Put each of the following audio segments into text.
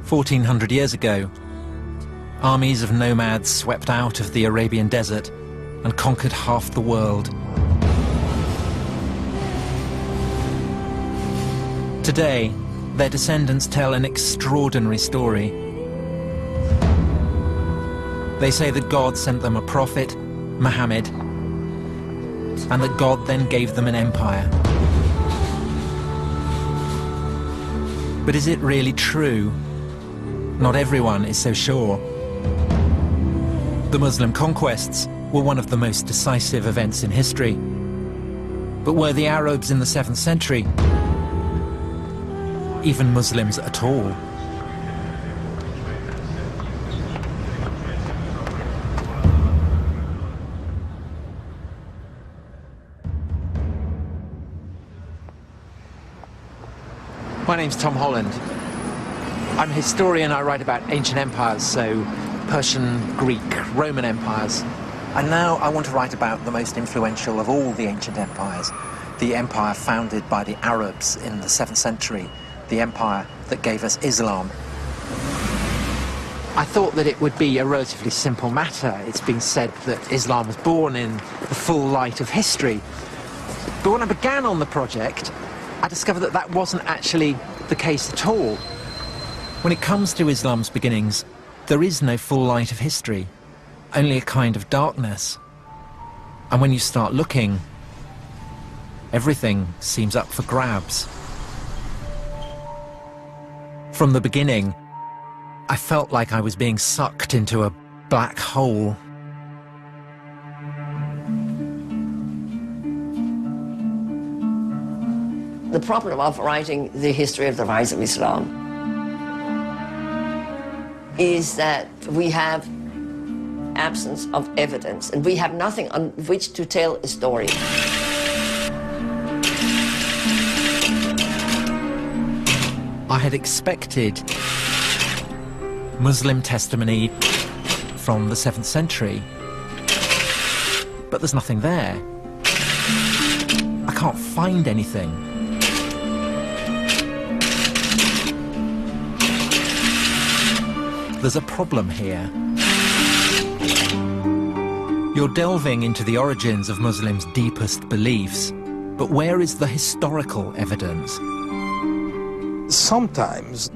1400 years ago, armies of nomads swept out of the Arabian desert and conquered half the world. Today, their descendants tell an extraordinary story. They say that God sent them a prophet, Muhammad, and that God then gave them an empire. But is it really true? Not everyone is so sure. The Muslim conquests were one of the most decisive events in history. But were the Arabs in the 7th century even Muslims at all? My name's Tom Holland. I'm a historian. I write about ancient empires, so Persian, Greek, Roman empires. And now I want to write about the most influential of all the ancient empires, the empire founded by the Arabs in the 7th century, the empire that gave us Islam. I thought that it would be a relatively simple matter. It's been said that Islam was born in the full light of history. But when I began on the project, I discovered that that wasn't actually the case at all. When it comes to Islam's beginnings, there is no full light of history, only a kind of darkness. And when you start looking, everything seems up for grabs. From the beginning, I felt like I was being sucked into a black hole. The problem of writing the history of the rise of Islam is that we have absence of evidence, and we have nothing on which to tell a story. I had expected Muslim testimony from the 7th century, but there's nothing there. I can't find anything. There's a problem here. You're delving into the origins of Muslims' deepest beliefs, but where is the historical evidence? Sometimes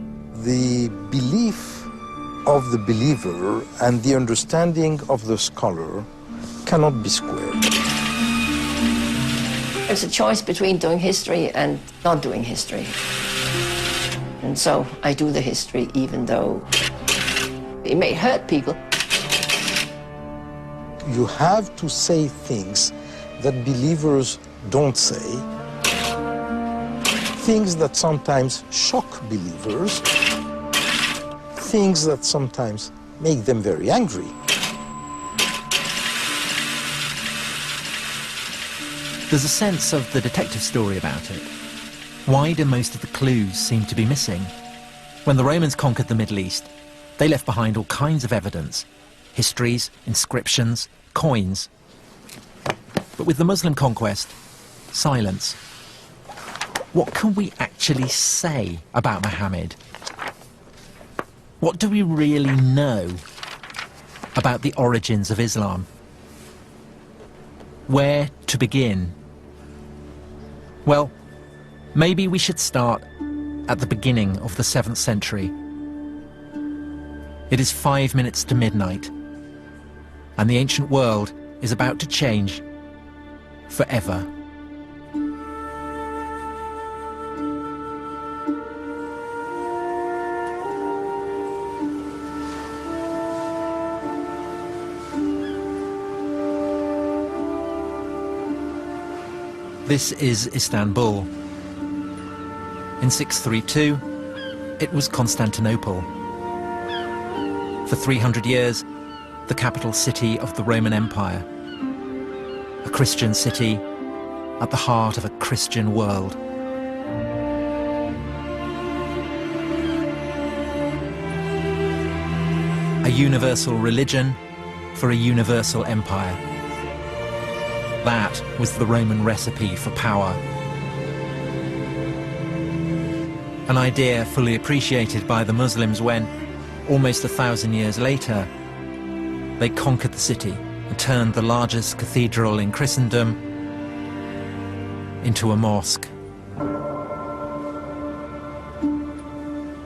the belief of the believer and the understanding of the scholar cannot be squared. It's a choice between doing history and not doing history. And so I do the history even though it may hurt people. You have to say things that believers don't say, things that sometimes shock believers, things that sometimes make them very angry. There's a sense of the detective story about it. Why do most of the clues seem to be missing? When the Romans conquered the Middle East, they left behind all kinds of evidence, histories, inscriptions, coins. But with the Muslim conquest, silence. What can we actually say about Muhammad? What do we really know about the origins of Islam? Where to begin? Well, maybe we should start at the beginning of the 7th century. It is 5 minutes to midnight, and the ancient world is about to change forever. This is Istanbul. In 632, it was Constantinople. For 300 years, the capital city of the Roman Empire. A Christian city at the heart of a Christian world. A universal religion for a universal empire. That was the Roman recipe for power. An idea fully appreciated by the Muslims when, almost 1,000 years later, they conquered the city and turned the largest cathedral in Christendom into a mosque.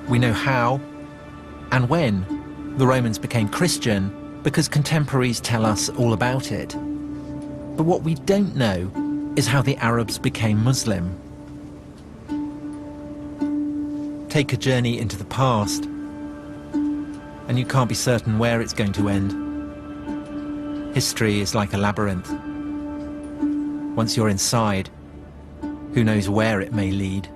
We know how and when the Romans became Christian because contemporaries tell us all about it. But what we don't know is how the Arabs became Muslim. Take a journey into the past, and you can't be certain where it's going to end. History is like a labyrinth. Once you're inside, who knows where it may lead?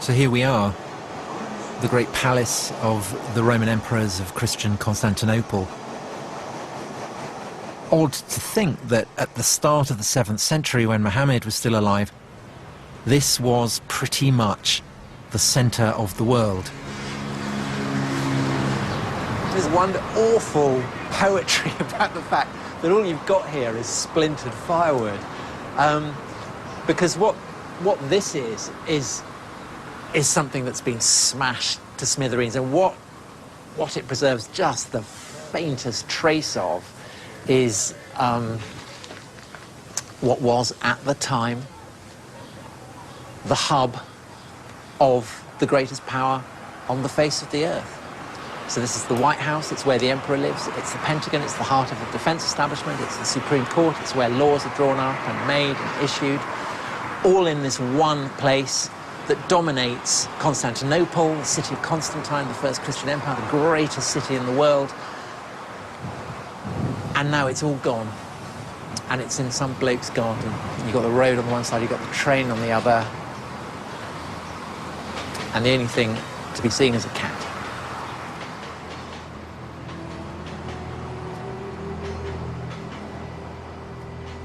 So here we are, the great palace of the Roman emperors of Christian Constantinople. Odd to think that at the start of the 7th century, when Muhammad was still alive, this was pretty much the centre of the world. There's one awful poetry about the fact that all you've got here is splintered firewood. Because what this is something that's been smashed to smithereens, and what it preserves just the faintest trace of is what was at the time the hub of the greatest power on the face of the earth. So this is the White House, it's where the emperor lives, it's the Pentagon, it's the heart of the defense establishment, it's the Supreme Court, it's where laws are drawn up and made and issued, all in this one place that dominates Constantinople, the city of Constantine, the first Christian empire, the greatest city in the world. And now it's all gone. And it's in some bloke's garden. You've got the road on the one side, you've got the train on the other. And the only thing to be seen is a cat.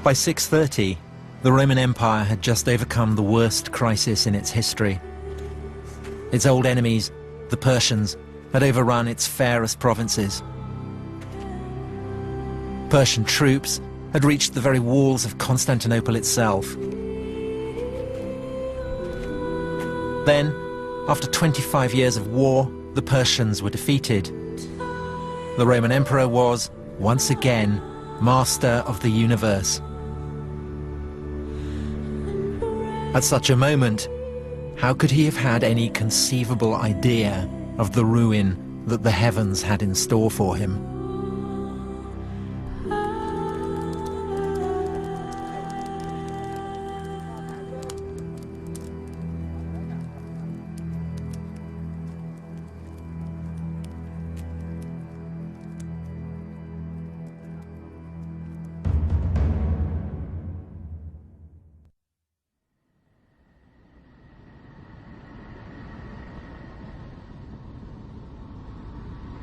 By 630, the Roman Empire had just overcome the worst crisis in its history. Its old enemies, the Persians, had overrun its fairest provinces. Persian troops had reached the very walls of Constantinople itself. Then, after 25 years of war, the Persians were defeated. The Roman Emperor was, once again, master of the universe. At such a moment, how could he have had any conceivable idea of the ruin that the heavens had in store for him?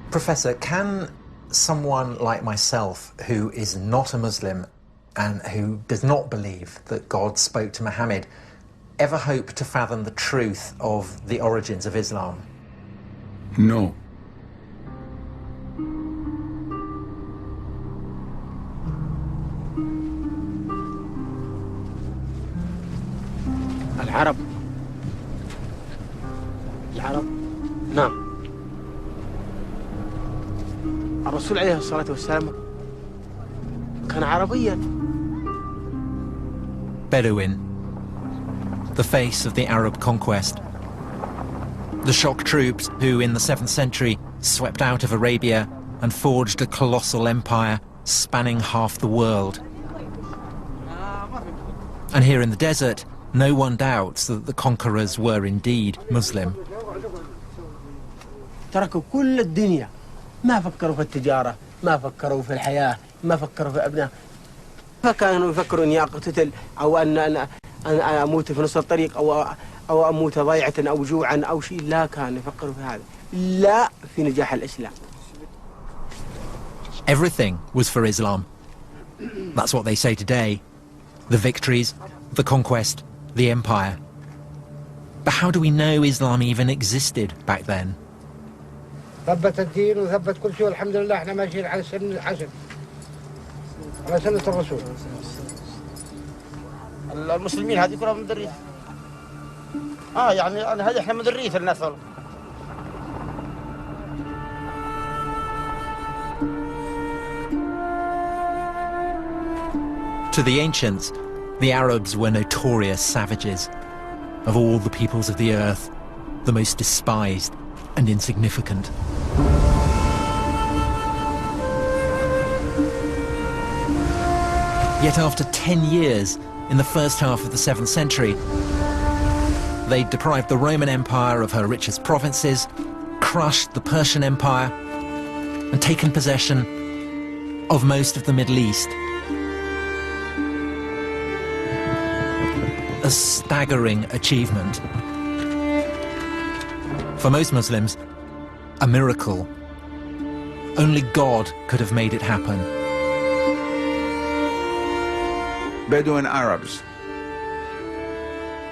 Professor, can someone like myself, who is not a Muslim and who does not believe that God spoke to Muhammad, ever hope to fathom the truth of the origins of Islam? No. العرب نعم الرسول عليه الصلاة والسلام كان عربيا. Bedouin, the face of the Arab conquest. The shock troops who, in the 7th century, swept out of Arabia and forged a colossal empire spanning half the world. And here in the desert, no one doubts that the conquerors were indeed Muslim. تركوا كل الدنيا، ما فكروا في التجارة، ما فكروا في الحياة، ما فكروا في أبناء، فكانوا يفكروا إني أقتتل أو أن أموت في نص الطريق أو أموت ضيعة أو جوعا أو شيء. لا كانوا يفكروا في هذا، لا في نجاح الإسلام. Everything was for Islam. That's what they say today. The victories, the conquest, the empire. But how do we know Islam even existed back then? ثبت الدين وثبت كل شيء والحمد لله احنا ماشيين على سنة العسل على سنة الرسول. المسلمين هذه كلها من الريف. يعني هذه احنا من الريف الناس. To the ancients, the Arabs were notorious savages. Of all the peoples of the earth, the most despised and insignificant. Yet after 10 years, in the first half of the 7th century, they deprived the Roman Empire of her richest provinces, crushed the Persian Empire, and taken possession of most of the Middle East. A staggering achievement. For most Muslims, a miracle. Only God could have made it happen. Bedouin Arabs.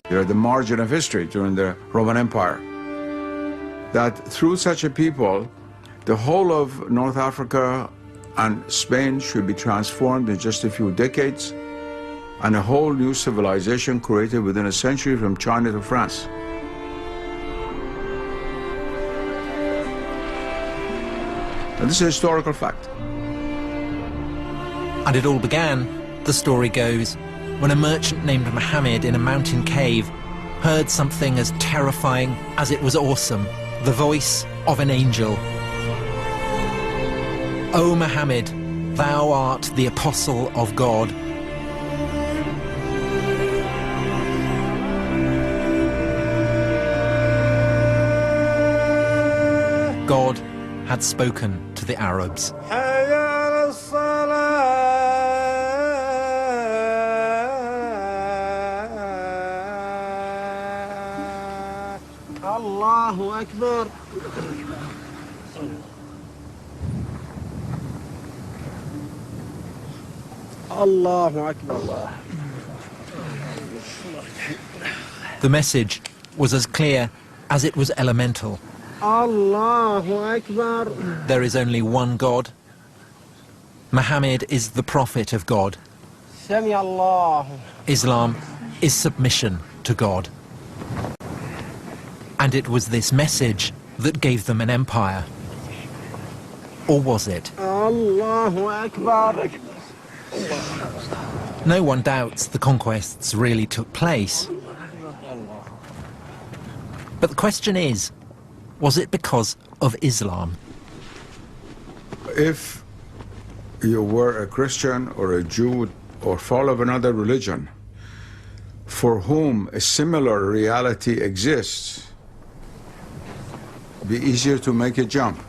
They're the margin of history during the Roman Empire. That through such a people, the whole of North Africa and Spain should be transformed in just a few decades, and a whole new civilization created within a century from China to France. And this is a historical fact. And it all began, the story goes, when a merchant named Muhammad in a mountain cave heard something as terrifying as it was awesome, the voice of an angel. O Muhammad, thou art the apostle of God. God had spoken to the Arabs. Allahu Akbar. Allahu Akbar. The message was as clear as it was elemental. Allahu Akbar. There is only one God. Muhammad is the prophet of God. Sami Allah. Islam is submission to God. And it was this message that gave them an empire. Or was it? Allahu Akbar. No one doubts the conquests really took place. But the question is, was it because of Islam? If you were a Christian or a Jew or follow of another religion for whom a similar reality exists, it'd be easier to make a jump.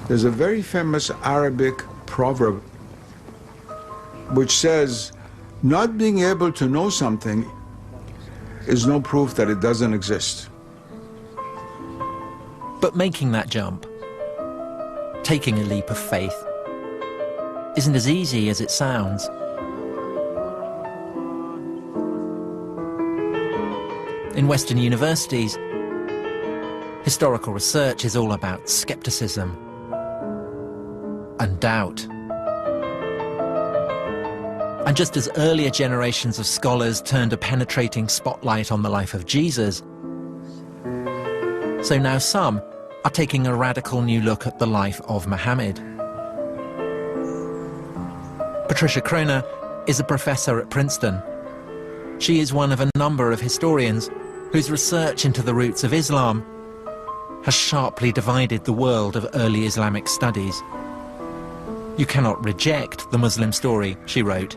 There's a very famous Arabic proverb which says, not being able to know something is no proof that it doesn't exist. But making that jump, taking a leap of faith, isn't as easy as it sounds. In Western universities, historical research is all about skepticism and doubt. And just as earlier generations of scholars turned a penetrating spotlight on the life of Jesus, so now some are taking a radical new look at the life of Muhammad. Patricia Kroner is a professor at Princeton. She is one of a number of historians whose research into the roots of Islam has sharply divided the world of early Islamic studies. You cannot reject the Muslim story, she wrote,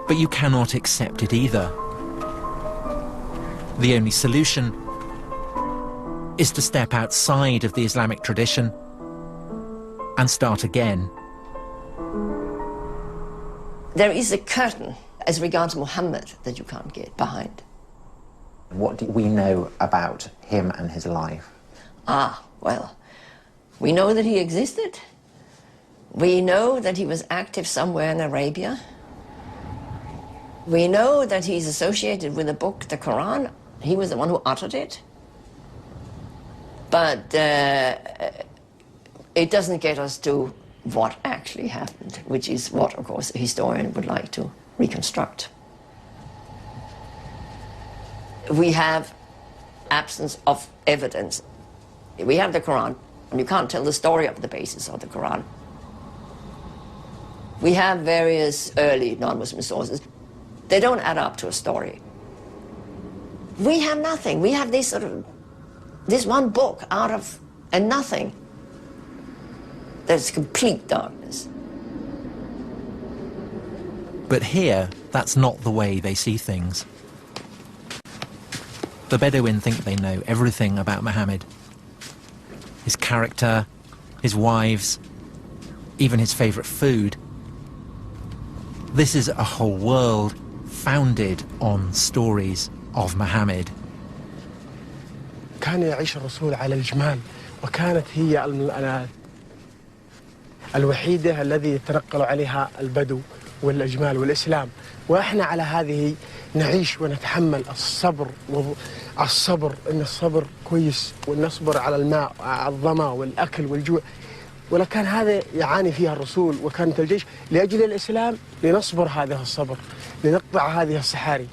but you cannot accept it either. The only solution is to step outside of the Islamic tradition and start again. There is a curtain as regards Muhammad that you can't get behind. What do we know about him and his life? Well, we know that he existed. We know that he was active somewhere in Arabia. We know that he's associated with the book, the Quran. He was the one who uttered it. But it doesn't get us to what actually happened, which is what, of course, a historian would like to reconstruct. We have absence of evidence. We have the Quran, and you can't tell the story of the basis of the Quran. We have various early non-Muslim sources. They don't add up to a story. We have nothing. We have this one book out of a nothing. There's complete darkness. But here, that's not the way they see things. The Bedouin think they know everything about Muhammad. His character, his wives, even his favorite food. This is a whole world founded on stories of Muhammad. كان يعيش الرسول على الجمال، وكانت هي الوحيدة الذي يتنقل عليها البدو والأجمال والإسلام، وإحنا على هذه نعيش ونتحمل الصبر إن الصبر كويس، ونصبر على الماء على الظما والأكل والجوع. ولكن هذا يعاني فيها الرسول وكانت الجيش لأجل الإسلام، لنصبر هذا الصبر، لنقطع هذه السحاري،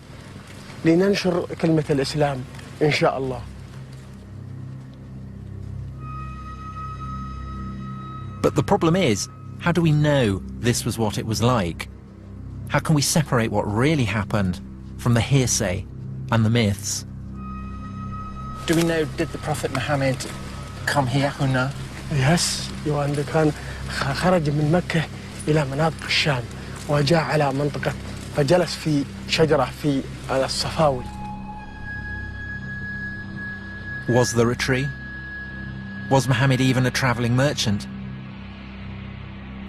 لننشر كلمة الإسلام إن شاء الله. But the problem is, how do we know this was what it was like? How can we separate what really happened from the hearsay and the myths? Do we know, did the Prophet Muhammad come here, Huna? Yes, كان خرج من مكة إلى مناطق الشام وجاء على منطقة فجلس في شجرة في الصفاوي. Was there a tree? Was Muhammad even a travelling merchant?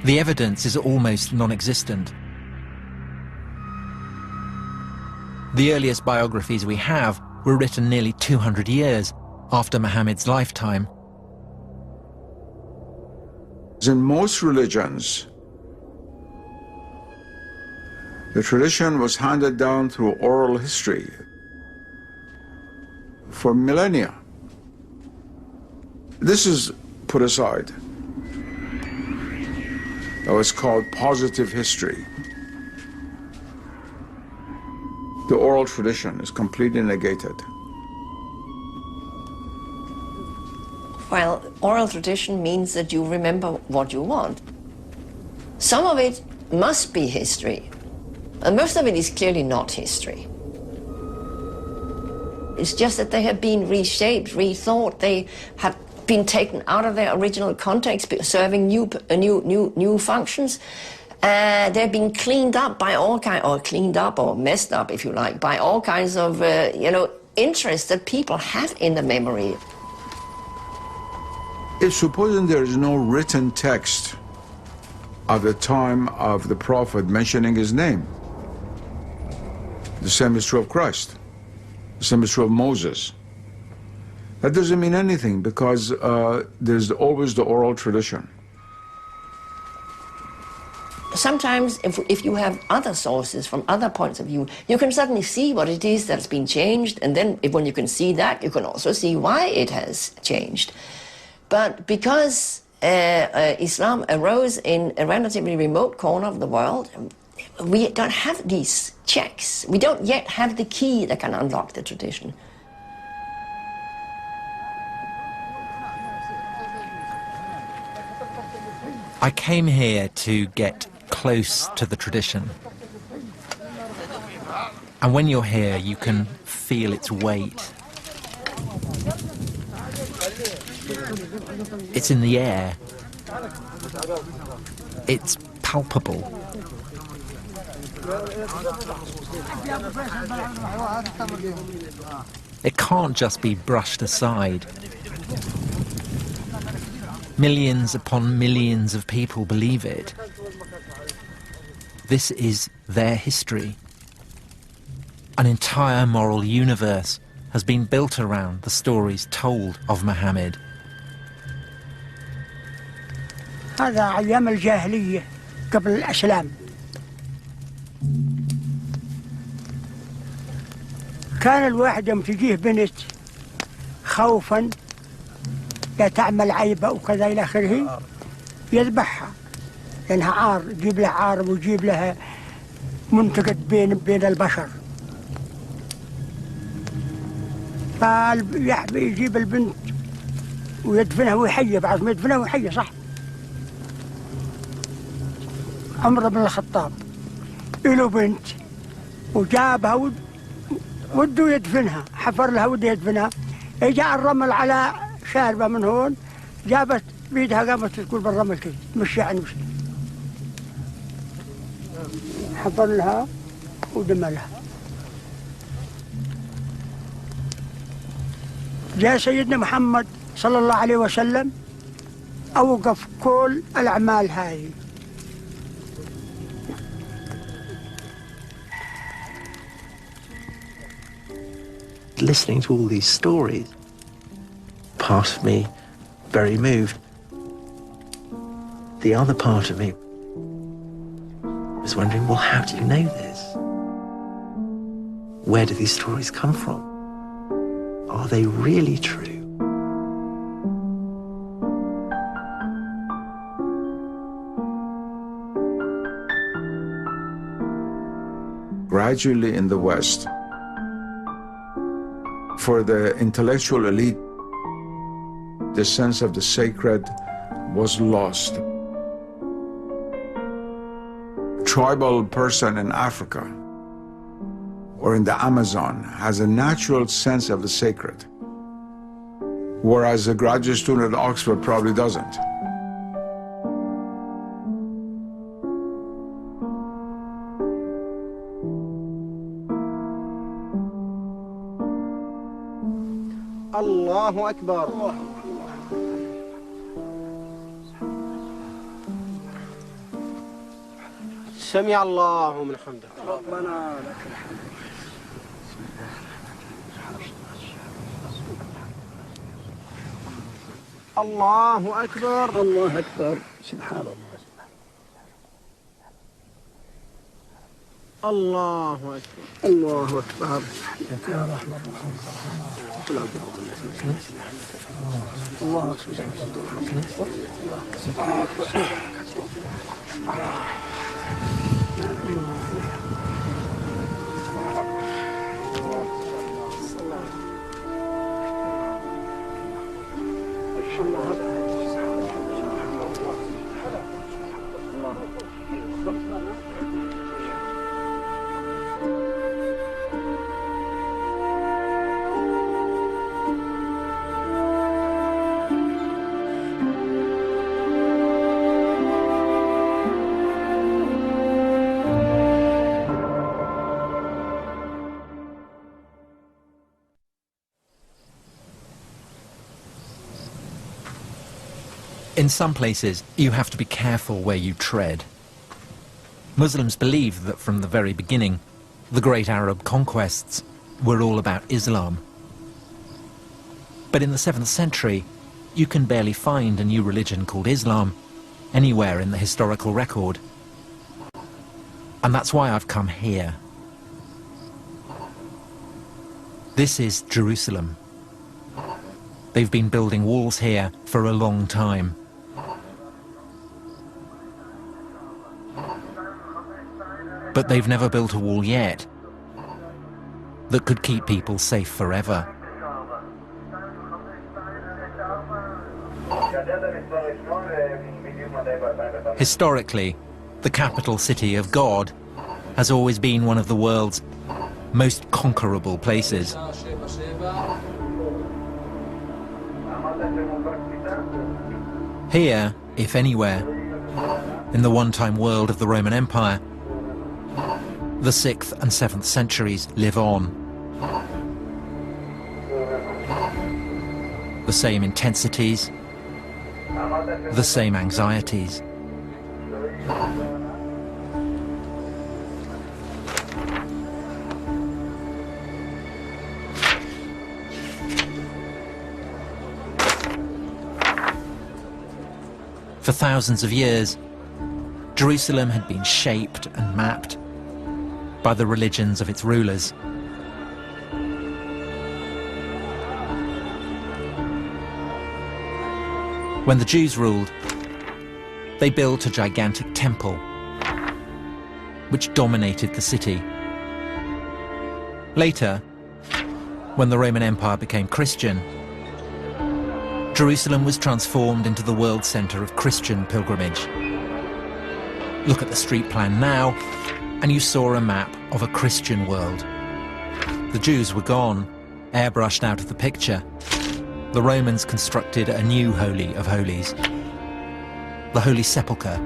The evidence is almost non-existent. The earliest biographies we have were written nearly 200 years after Muhammad's lifetime. In most religions, the tradition was handed down through oral history for millennia. This is put aside. That was called positive history. The oral tradition is completely negated. Well, oral tradition means that you remember what you want. Some of it must be history, and most of it is clearly not history. It's just that they have been reshaped, rethought. They have been taken out of their original context, serving new functions. They've been cleaned up by all kinds, or cleaned up or messed up, if you like, by all kinds of interests that people have in the memory. If supposing there is no written text of the time of the Prophet mentioning his name, the same is true of Christ, the same is true of Moses. That doesn't mean anything, because there's always the oral tradition. Sometimes if you have other sources from other points of view, you can suddenly see what it is that's been changed, and then when you can see that, you can also see why it has changed. But because Islam arose in a relatively remote corner of the world, we don't have these checks. We don't yet have the key that can unlock the tradition. I came here to get close to the tradition. And when you're here, you can feel its weight. It's in the air. It's palpable. It can't just be brushed aside. Millions upon millions of people believe it. This is their history. An entire moral universe has been built around the stories told of Muhammad. هذا أيام الجاهلية قبل الإسلام. كان الواحد يوم تجيه بنت خوفا لا تعمل عيبة وكذا إلى آخره يذبحها، لأنها عار، يجيب لها عار ويجيب لها منتقد بين البشر. فيجيب البنت ويدفنها ويحيى، بعد ما يدفنها ويحيى صح. عمر بن الخطاب له بنت وجابها وده يدفنها، حفر لها وده يدفنها، جاء الرمل على شاربة من هون، جابت بيدها قامت تقول بالرمل كذا مشي عن مشي، حفر لها ودملها. جاء سيدنا محمد صلى الله عليه وسلم أوقف كل الأعمال هذه. Listening to all these stories, part of me very moved. The other part of me was wondering, well, how do you know this? Where do these stories come from? Are they really true? Gradually in the West, for the intellectual elite, the sense of the sacred was lost. A tribal person in Africa or in the Amazon has a natural sense of the sacred, whereas a graduate student at Oxford probably doesn't. الله أكبر. سمع الله من حمده. ربنا لك الحمد. الله أكبر. الله أكبر. سبحان الله. الله أكبر. الله أكبر. يا رحمة الله. الله In some places, you have to be careful where you tread. Muslims believe that from the very beginning, the great Arab conquests were all about Islam. But in the 7th century, you can barely find a new religion called Islam anywhere in the historical record. And that's why I've come here. This is Jerusalem. They've been building walls here for a long time. But they've never built a wall yet that could keep people safe forever. Historically, the capital city of God has always been one of the world's most conquerable places. Here, if anywhere, in the one-time world of the Roman Empire, the 6th and 7th centuries live on. The same intensities, the same anxieties. For thousands of years, Jerusalem had been shaped and mapped by the religions of its rulers. When the Jews ruled, they built a gigantic temple which dominated the city. Later, when the Roman Empire became Christian, Jerusalem was transformed into the world centre of Christian pilgrimage. Look at the street plan now, and you saw a map of a Christian world. The Jews were gone, airbrushed out of the picture. The Romans constructed a new Holy of Holies, the Holy Sepulchre,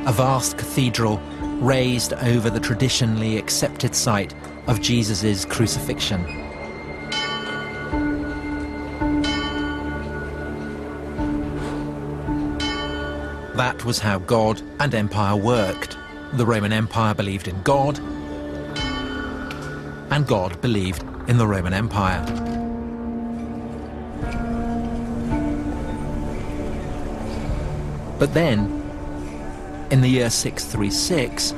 a vast cathedral raised over the traditionally accepted site of Jesus' crucifixion. That was how God and empire worked. The Roman Empire believed in God, and God believed in the Roman Empire. But then, in the year 636,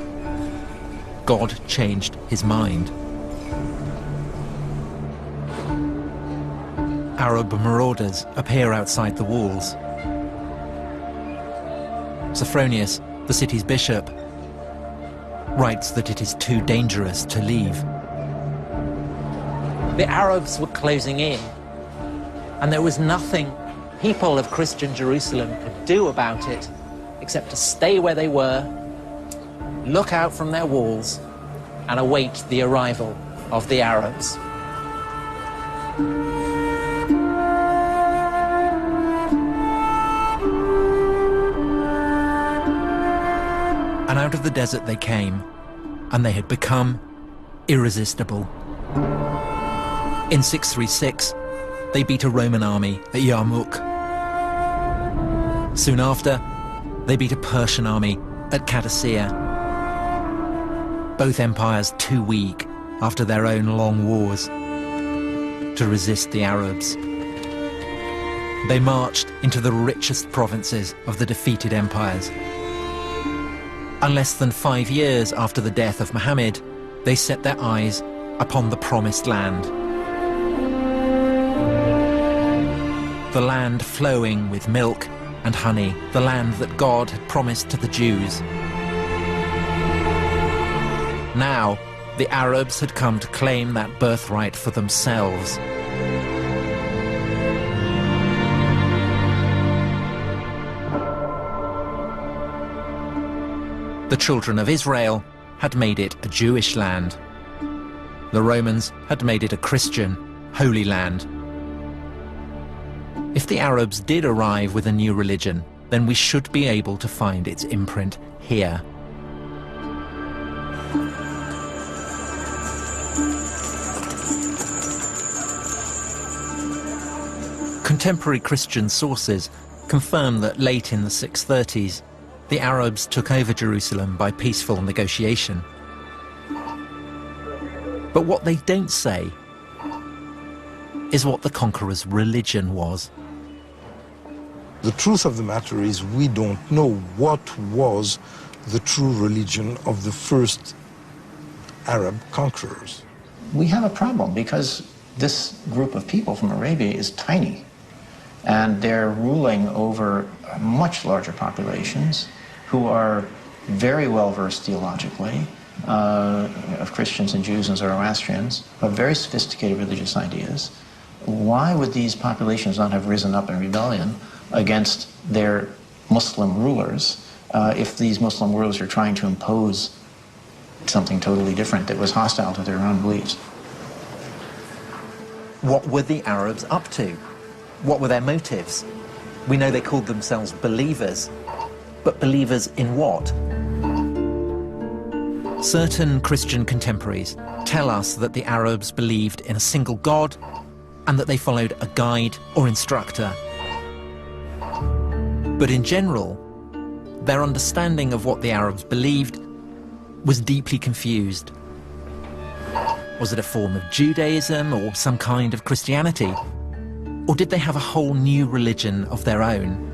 God changed his mind. Arab marauders appear outside the walls. Sophronius, the city's bishop, writes that it is too dangerous to leave. The Arabs were closing in, and there was nothing people of Christian Jerusalem could do about it except to stay where they were, look out from their walls, and await the arrival of the Arabs. And out of the desert they came, and they had become irresistible. In 636, they beat a Roman army at Yarmouk. Soon after, they beat a Persian army at Qadisiyah. Both empires too weak after their own long wars to resist the Arabs. They marched into the richest provinces of the defeated empires. And less than 5 years after the death of Muhammad, they set their eyes upon the Promised Land. The land flowing with milk and honey, the land that God had promised to the Jews. Now, the Arabs had come to claim that birthright for themselves. The children of Israel had made it a Jewish land. The Romans had made it a Christian, holy land. If the Arabs did arrive with a new religion, then we should be able to find its imprint here. Contemporary Christian sources confirm that late in the 630s, the Arabs took over Jerusalem by peaceful negotiation. But what they don't say is what the conqueror's religion was. The truth of the matter is we don't know what was the true religion of the first Arab conquerors. We have a problem because this group of people from Arabia is tiny, and they're ruling over much larger populations who are very well versed theologically, of Christians and Jews and Zoroastrians, of very sophisticated religious ideas. Why would these populations not have risen up in rebellion against their Muslim rulers if these Muslim rulers are trying to impose something totally different that was hostile to their own beliefs? What were the Arabs up to? What were their motives? We know they called themselves believers, but believers in what? Certain Christian contemporaries tell us that the Arabs believed in a single God and that they followed a guide or instructor. But in general, their understanding of what the Arabs believed was deeply confused. Was it a form of Judaism or some kind of Christianity? Or did they have a whole new religion of their own?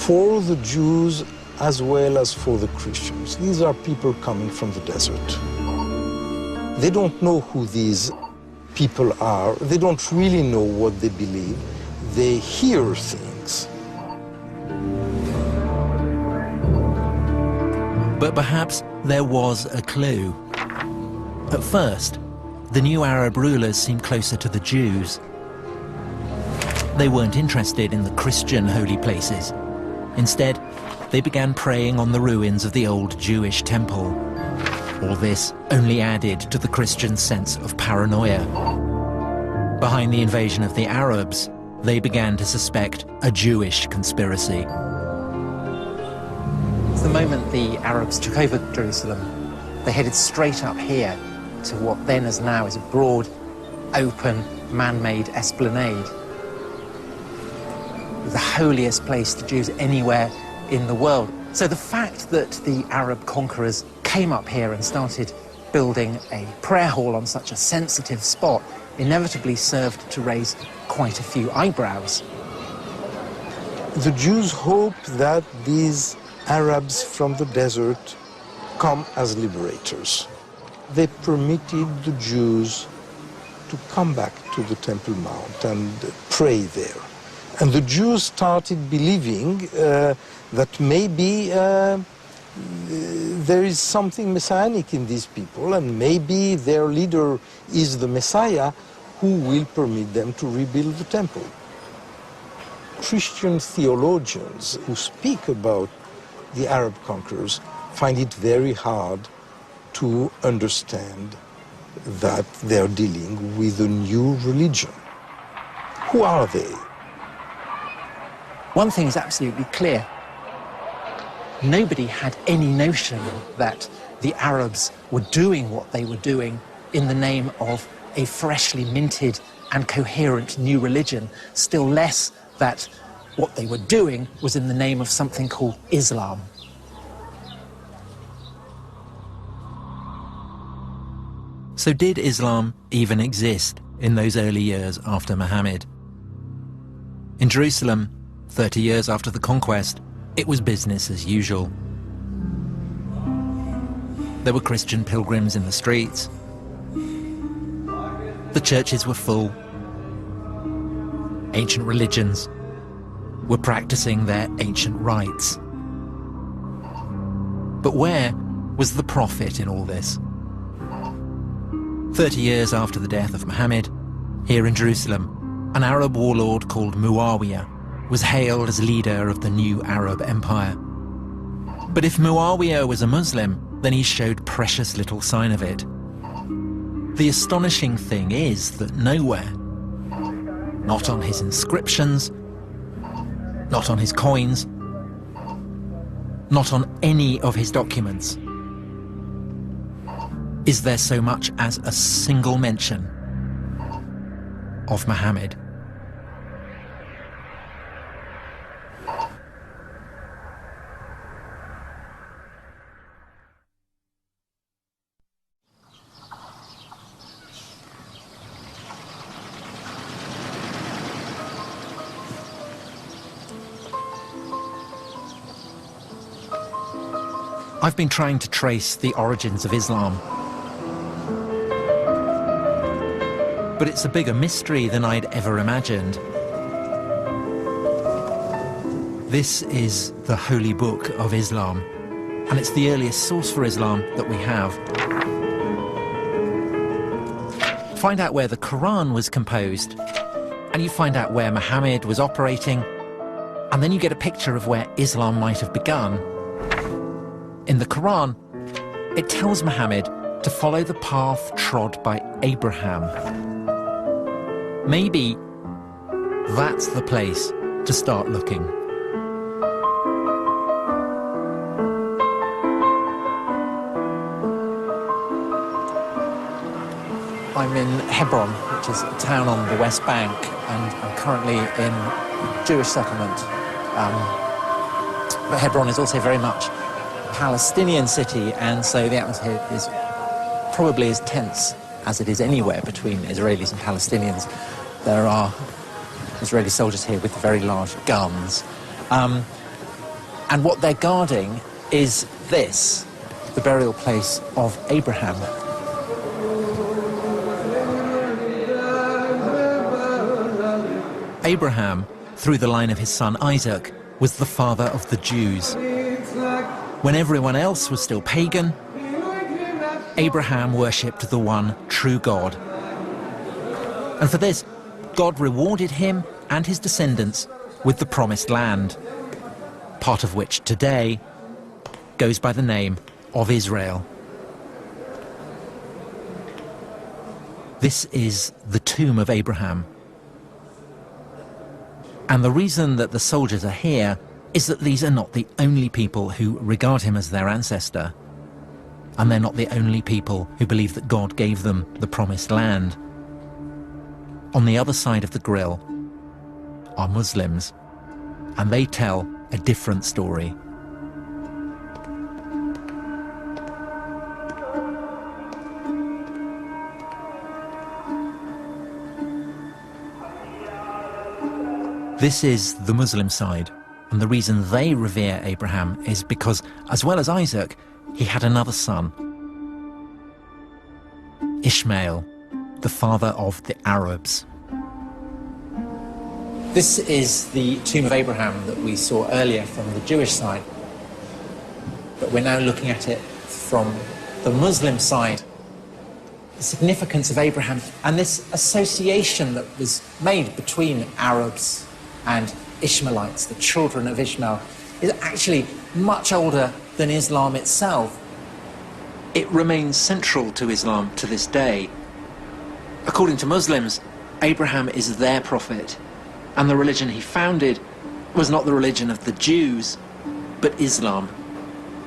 for the Jews as well as for the Christians. These are people coming from the desert. They don't know who these people are. They don't really know what they believe. They hear things. But perhaps there was a clue. At first, the new Arab rulers seemed closer to the Jews. They weren't interested in the Christian holy places. Instead, they began praying on the ruins of the old Jewish temple. All this only added to the Christians' sense of paranoia. Behind the invasion of the Arabs, they began to suspect a Jewish conspiracy. The moment the Arabs took over Jerusalem, they headed straight up here to what then as now is a broad, open, man-made esplanade. The holiest place to Jews anywhere in the world. So the fact that the Arab conquerors came up here and started building a prayer hall on such a sensitive spot inevitably served to raise quite a few eyebrows. The Jews hoped that these Arabs from the desert come as liberators. They permitted the Jews to come back to the Temple Mount and pray there. And the Jews started believing that maybe there is something messianic in these people, and maybe their leader is the Messiah who will permit them to rebuild the temple. Christian theologians who speak about the Arab conquerors find it very hard to understand that they're dealing with a new religion. Who are they? One thing is absolutely clear. Nobody had any notion that the Arabs were doing what they were doing in the name of a freshly minted and coherent new religion, still less that what they were doing was in the name of something called Islam. So did Islam even exist in those early years after Muhammad? In Jerusalem, 30 years after the conquest, it was business as usual. There were Christian pilgrims in the streets. The churches were full. Ancient religions were practicing their ancient rites. But where was the prophet in all this? 30 years after the death of Muhammad, here in Jerusalem, an Arab warlord called Muawiyah was hailed as leader of the new Arab Empire. But if Muawiyah was a Muslim, then he showed precious little sign of it. The astonishing thing is that nowhere, not on his inscriptions, not on his coins, not on any of his documents, is there so much as a single mention of Muhammad. I've been trying to trace the origins of Islam. But it's a bigger mystery than I'd ever imagined. This is the Holy Book of Islam, and it's the earliest source for Islam that we have. Find out where the Quran was composed, and you find out where Muhammad was operating, and then you get a picture of where Islam might have begun. In the Quran, it tells Muhammad to follow the path trod by Abraham. Maybe that's the place to start looking. I'm in Hebron, which is a town on the West Bank, and I'm currently in a Jewish settlement. But Hebron is also very much a Palestinian city, and so the atmosphere is probably as tense as it is anywhere between Israelis and Palestinians. There are Israeli soldiers here with very large guns. And what they're guarding is this, the burial place of Abraham. Abraham, through the line of his son Isaac, was the father of the Jews. When everyone else was still pagan, Abraham worshipped the one true God. And for this, God rewarded him and his descendants with the promised land, part of which today goes by the name of Israel. This is the tomb of Abraham. And the reason that the soldiers are here is that these are not the only people who regard him as their ancestor. And they're not the only people who believe that God gave them the promised land. On the other side of the grill are Muslims, and they tell a different story. This is the Muslim side, and the reason they revere Abraham is because, as well as Isaac, he had another son, Ishmael, the father of the Arabs. This is the tomb of Abraham that we saw earlier from the Jewish side, but we're now looking at it from the Muslim side. The significance of Abraham and this association that was made between Arabs and Ishmaelites, the children of Ishmael, is actually much older than Islam itself. It remains central to Islam to this day. According to Muslims, Abraham is their prophet, and the religion he founded was not the religion of the Jews, but Islam.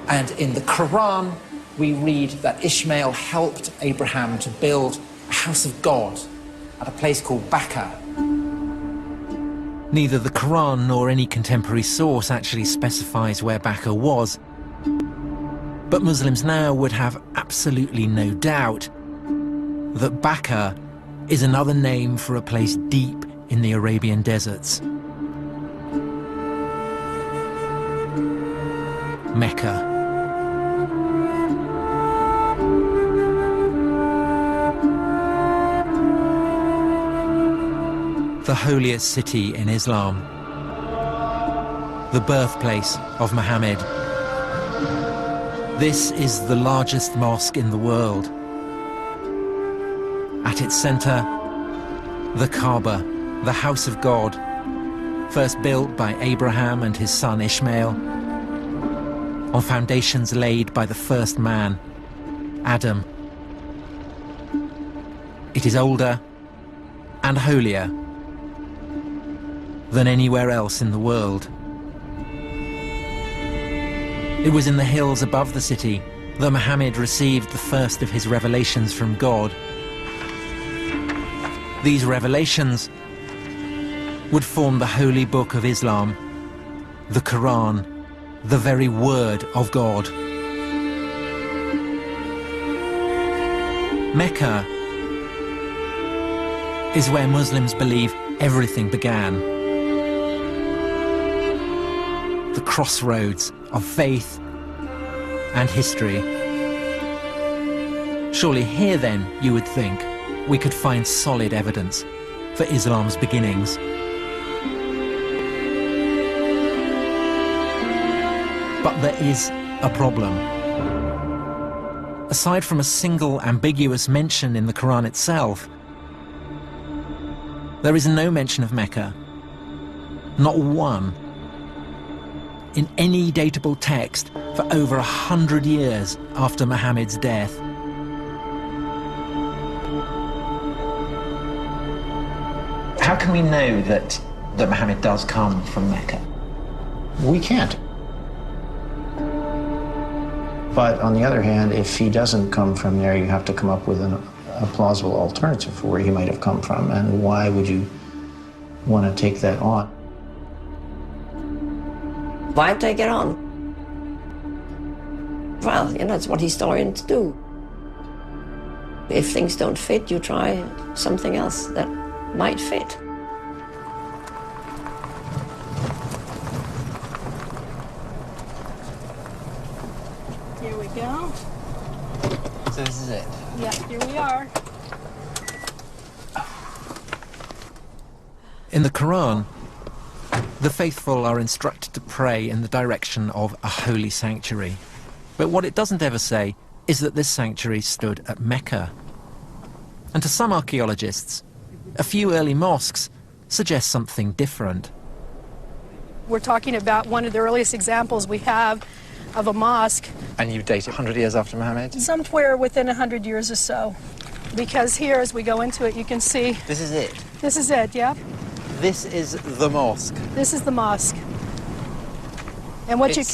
And in the Quran, we read that Ishmael helped Abraham to build a house of God at a place called Bakkah. Neither the Quran nor any contemporary source actually specifies where Bakkah was, but Muslims now would have absolutely no doubt that Bakkah is another name for a place deep in the Arabian deserts. Mecca. The holiest city in Islam, the birthplace of Muhammad. This is the largest mosque in the world. At its center, the Kaaba, the house of God, first built by Abraham and his son Ishmael, on foundations laid by the first man, Adam. It is older and holier than anywhere else in the world. It was in the hills above the city that Muhammad received the first of his revelations from God. These revelations would form the holy book of Islam, the Quran, the very word of God. Mecca is where Muslims believe everything began. The crossroads of faith and history. Surely here then, you would think, we could find solid evidence for Islam's beginnings. But there is a problem. Aside from a single ambiguous mention in the Quran itself, there is no mention of Mecca, not one, in any datable text for over 100 years after Muhammad's death. How can we know that Muhammad does come from Mecca? We can't. But on the other hand, if he doesn't come from there, you have to come up with a plausible alternative for where he might have come from, and why would you want to take that on? Why take it on? Well, you know, it's what historians do. If things don't fit, you try something else that might fit. go. So this is it? Yeah, here we are. In the Quran, the faithful are instructed to pray in the direction of a holy sanctuary. But what it doesn't ever say is that this sanctuary stood at Mecca. And to some archaeologists, a few early mosques suggest something different. We're talking about one of the earliest examples we have of a mosque. And you date it 100 years after Muhammad? Somewhere within 100 years or so. Because here, as we go into it, you can see... This is it? This is it, yeah. This is the mosque? This is the mosque. And what you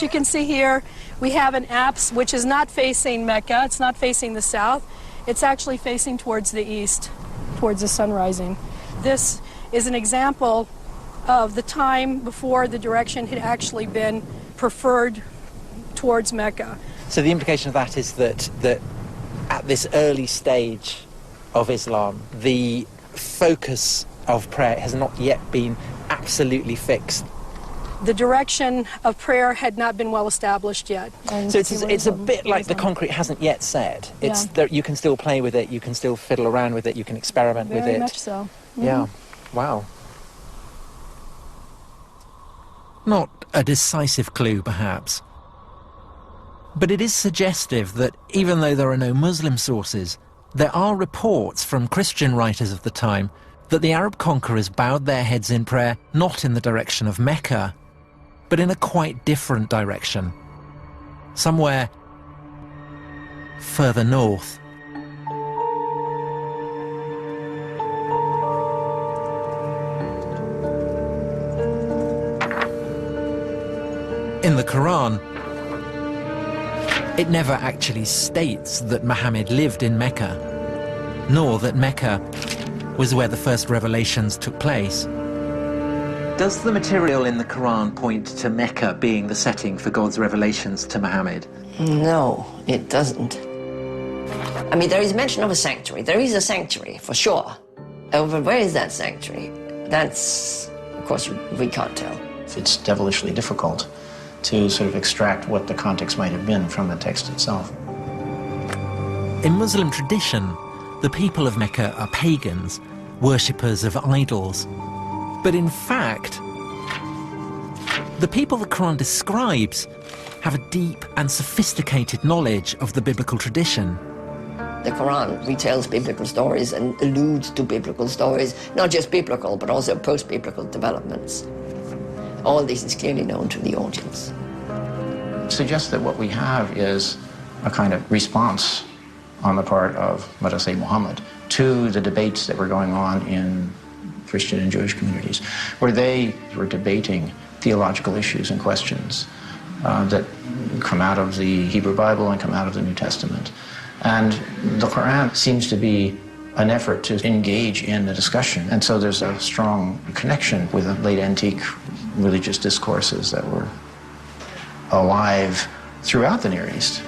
can see here, we have an apse which is not facing Mecca. It's not facing the south. It's actually facing towards the east, towards the sun rising. This is an example of the time before the direction had actually been preferred towards Mecca. So the implication of that is that at this early stage of Islam, the focus of prayer has not yet been absolutely fixed. The direction of prayer had not been well established yet. So it's a bit like the concrete hasn't yet set. It's that you can still play with it, you can still fiddle around with it, you can experiment with it. Very much so. Mm-hmm. Yeah. Wow. Not a decisive clue, perhaps. But it is suggestive that even though there are no Muslim sources, there are reports from Christian writers of the time that the Arab conquerors bowed their heads in prayer not in the direction of Mecca, but in a quite different direction, somewhere further north. In the Quran, it never actually states that Muhammad lived in Mecca, nor that Mecca was where the first revelations took place. Does the material in the Quran point to Mecca being the setting for God's revelations to Muhammad? No, it doesn't. I mean, there is mention of a sanctuary. There is a sanctuary, for sure. But where is that sanctuary? That's, of course, we can't tell. It's devilishly difficult to sort of extract what the context might have been from the text itself. In Muslim tradition, the people of Mecca are pagans, worshippers of idols. But in fact, the people the Quran describes have a deep and sophisticated knowledge of the biblical tradition. The Quran retells biblical stories and alludes to biblical stories, not just biblical, but also post-biblical developments. All this is clearly known to the audience. It suggests that what we have is a kind of response on the part of, let us say, Muhammad, to the debates that were going on in Christian and Jewish communities, where they were debating theological issues and questions that come out of the Hebrew Bible and come out of the New Testament. And the Quran seems to be an effort to engage in the discussion. And so there's a strong connection with the late antique religious discourses that were alive throughout the Near East.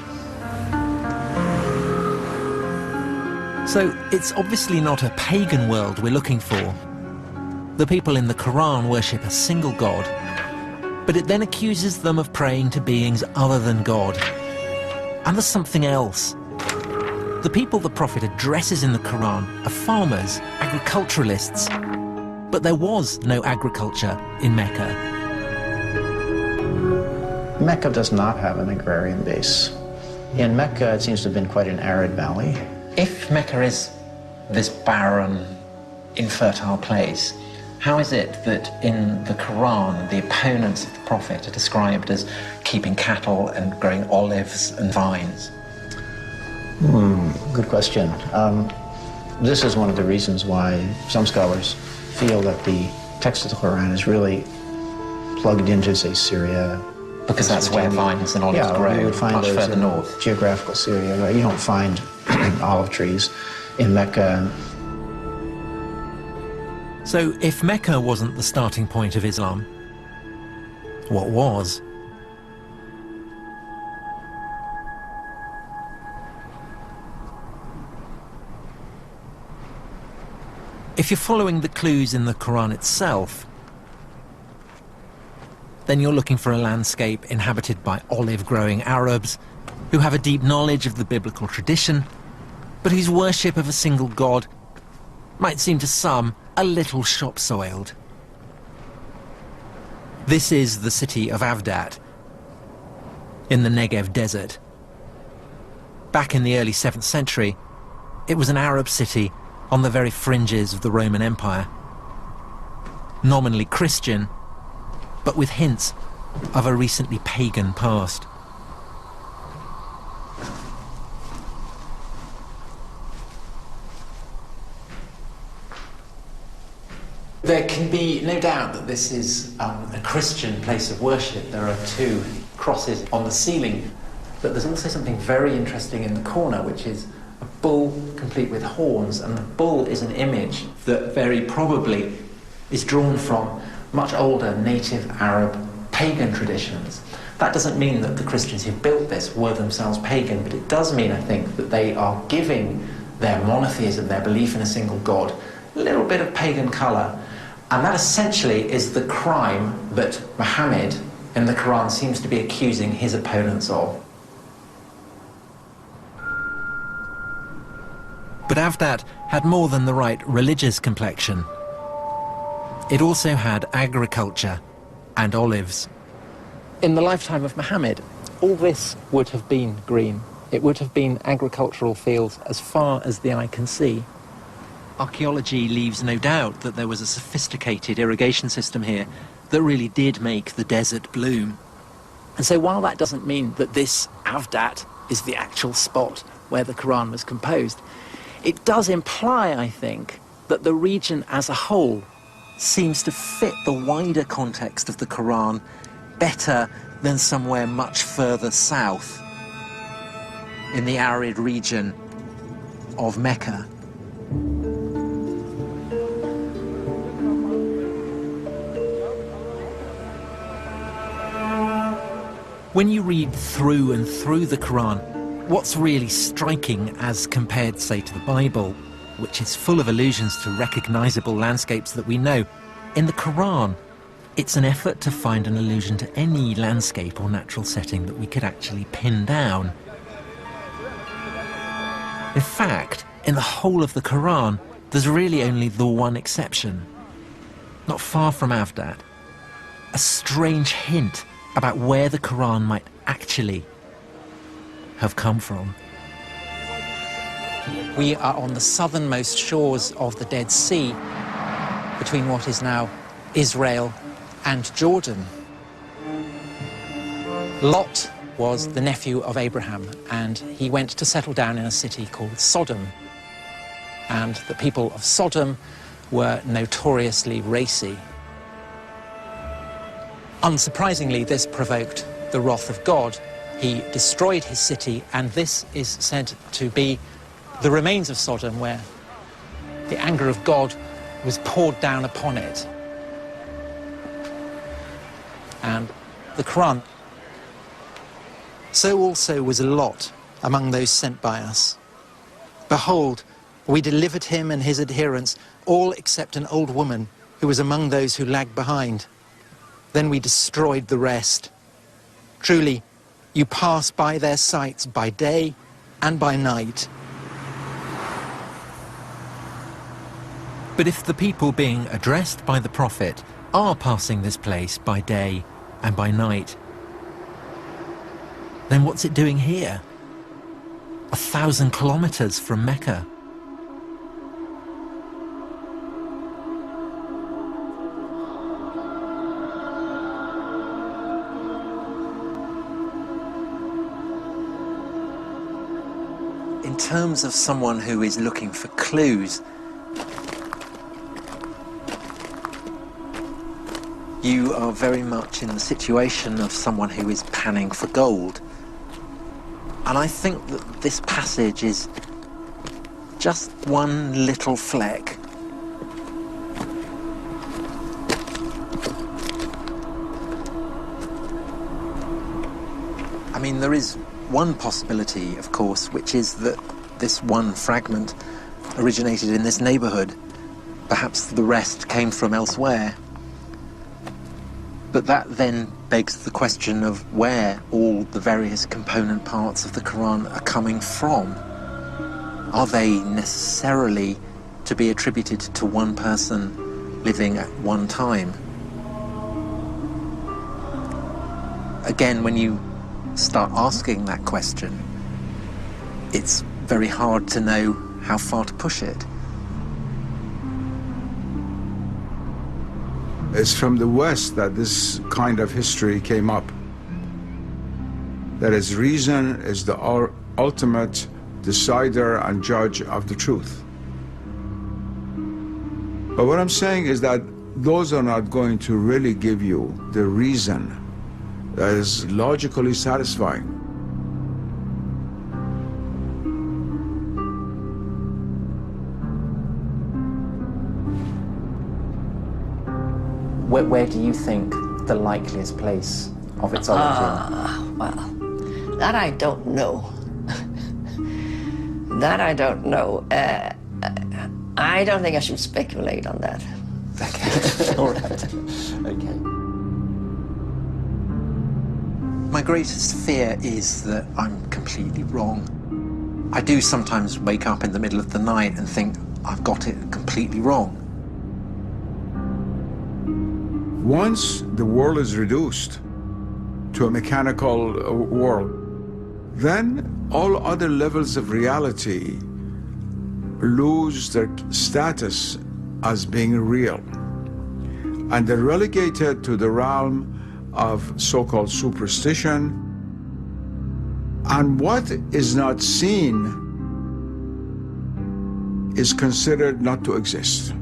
So it's obviously not a pagan world we're looking for. The people in the Quran worship a single God, but it then accuses them of praying to beings other than God. And there's something else. The people the Prophet addresses in the Quran are farmers, agriculturalists. But there was no agriculture in Mecca. Mecca does not have an agrarian base. In Mecca, it seems to have been quite an arid valley. If Mecca is this barren, infertile place, how is it that in the Quran, the opponents of the Prophet are described as keeping cattle and growing olives and vines? Good question. This is one of the reasons why some scholars feel that the text of the Quran is really plugged into, say, Syria. Because that's where vines and olives grow, you would find much those further in north. Geographical Syria, right? You don't find olive trees in Mecca. So if Mecca wasn't the starting point of Islam, what was? If you're following the clues in the Quran itself, then you're looking for a landscape inhabited by olive-growing Arabs who have a deep knowledge of the biblical tradition, but whose worship of a single god might seem to some a little shop-soiled. This is the city of Avdat, in the Negev desert. Back in the early 7th century, it was an Arab city on the very fringes of the Roman Empire. Nominally Christian, but with hints of a recently pagan past. There can be no doubt that this is a Christian place of worship. There are 2 crosses on the ceiling, but there's also something very interesting in the corner, which is a bull complete with horns, and the bull is an image that very probably is drawn from much older native Arab pagan traditions. That doesn't mean that the Christians who built this were themselves pagan, but it does mean, I think, that they are giving their monotheism, their belief in a single god, a little bit of pagan colour. And that essentially is the crime that Muhammad in the Quran seems to be accusing his opponents of. But Avdat had more than the right religious complexion. It also had agriculture and olives. In the lifetime of Muhammad, all this would have been green. It would have been agricultural fields as far as the eye can see. Archaeology leaves no doubt that there was a sophisticated irrigation system here that really did make the desert bloom. And so while that doesn't mean that this Avdat is the actual spot where the Quran was composed, it does imply, I think, that the region as a whole seems to fit the wider context of the Quran better than somewhere much further south in the arid region of Mecca. When you read through and through the Quran, what's really striking as compared, say, to the Bible, which is full of allusions to recognizable landscapes that we know, in the Quran, it's an effort to find an allusion to any landscape or natural setting that we could actually pin down. In fact, in the whole of the Quran, there's really only the one exception. Not far from Avdat, a strange hint about where the Quran might actually have come from. We are on the southernmost shores of the Dead Sea, between what is now Israel and Jordan. Lot was the nephew of Abraham, and he went to settle down in a city called Sodom. And the people of Sodom were notoriously racy. Unsurprisingly, this provoked the wrath of God. He destroyed his city, and this is said to be the remains of Sodom, where the anger of God was poured down upon it. And the Quran. So also was Lot among those sent by us. Behold, we delivered him and his adherents, all except an old woman who was among those who lagged behind. Then we destroyed the rest. Truly, you pass by their sites by day and by night. But if the people being addressed by the prophet are passing this place by day and by night, then what's it doing here? 1,000 kilometers from Mecca. In terms of someone who is looking for clues, you are very much in the situation of someone who is panning for gold. And I think that this passage is just one little fleck. I mean, there is one possibility, of course, which is that this one fragment originated in this neighborhood. Perhaps the rest came from elsewhere. But that then begs the question of where all the various component parts of the Quran are coming from. Are they necessarily to be attributed to one person living at one time? Again, when you start asking that question, it's very hard to know how far to push it. It's from the West that this kind of history came up. That is, reason is the ultimate decider and judge of the truth. But what I'm saying is that those are not going to really give you the reason that is logically satisfying. Where do you think the likeliest place of its origin? Well, that I don't know. That I don't know. I don't think I should speculate on that. Okay, all right. Okay. My greatest fear is that I'm completely wrong. I do sometimes wake up in the middle of the night and think I've got it completely wrong. Once the world is reduced to a mechanical world, then all other levels of reality lose their status as being real. And they're relegated to the realm of so-called superstition. And what is not seen is considered not to exist.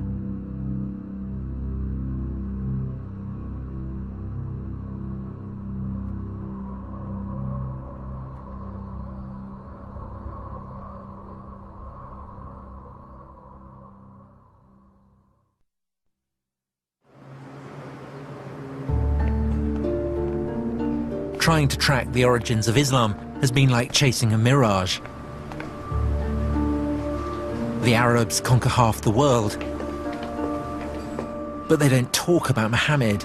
Trying to track the origins of Islam has been like chasing a mirage. The Arabs conquer half the world, but they don't talk about Muhammad.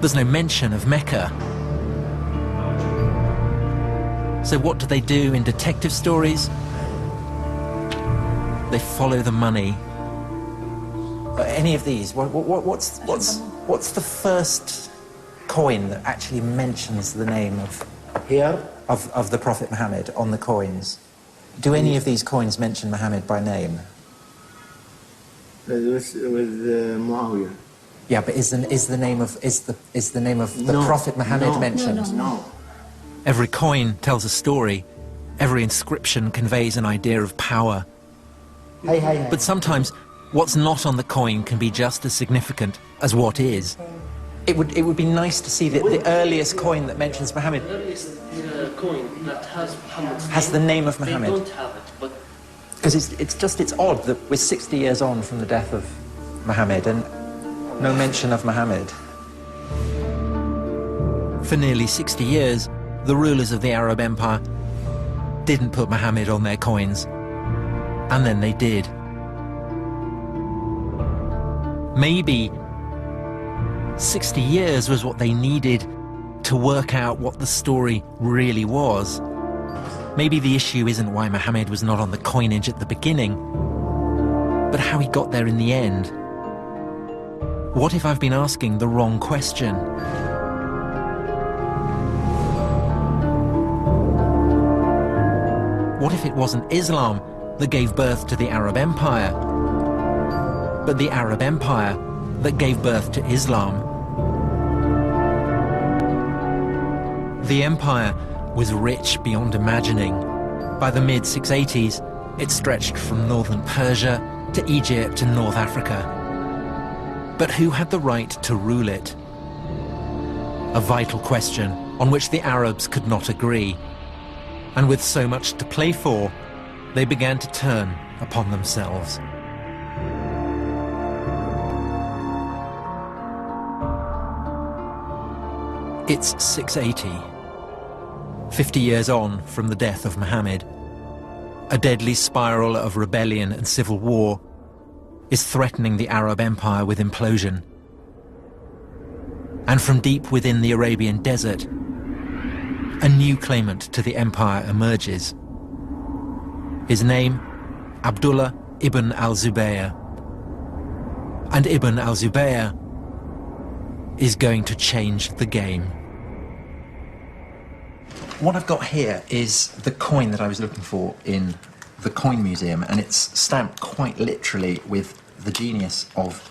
There's no mention of Mecca. So what do they do in detective stories? They follow the money. Any of these? What's the first coin that actually mentions the name of the Prophet Muhammad on the coins? Do any of these coins mention Muhammad by name? With Muawiyah. Yeah, but is the name of the Prophet Muhammad mentioned? No. Every coin tells a story. Every inscription conveys an idea of power. But sometimes what's not on the coin can be just as significant as what is. It would be nice to see the earliest coin that mentions Muhammad. The earliest coin that has Muhammad. Has the name of Muhammad. They don't have it, but because it's odd that we're 60 years on from the death of Muhammad and no mention of Muhammad. For nearly 60 years, the rulers of the Arab Empire didn't put Muhammad on their coins, and then they did. Maybe 60 years was what they needed to work out what the story really was. Maybe the issue isn't why Muhammad was not on the coinage at the beginning, but how he got there in the end. What if I've been asking the wrong question? What if it wasn't Islam that gave birth to the Arab Empire, but the Arab Empire that gave birth to Islam? The empire was rich beyond imagining. By the mid-680s, it stretched from northern Persia to Egypt and North Africa. But who had the right to rule it? A vital question on which the Arabs could not agree. And with so much to play for, they began to turn upon themselves. It's 680. 50 years on from the death of Muhammad, a deadly spiral of rebellion and civil war is threatening the Arab Empire with implosion. And from deep within the Arabian desert, a new claimant to the empire emerges. His name, Abdullah ibn al-Zubayr. And Ibn al-Zubayr is going to change the game. What I've got here is the coin that I was looking for in the Coin Museum, and it's stamped quite literally with the genius of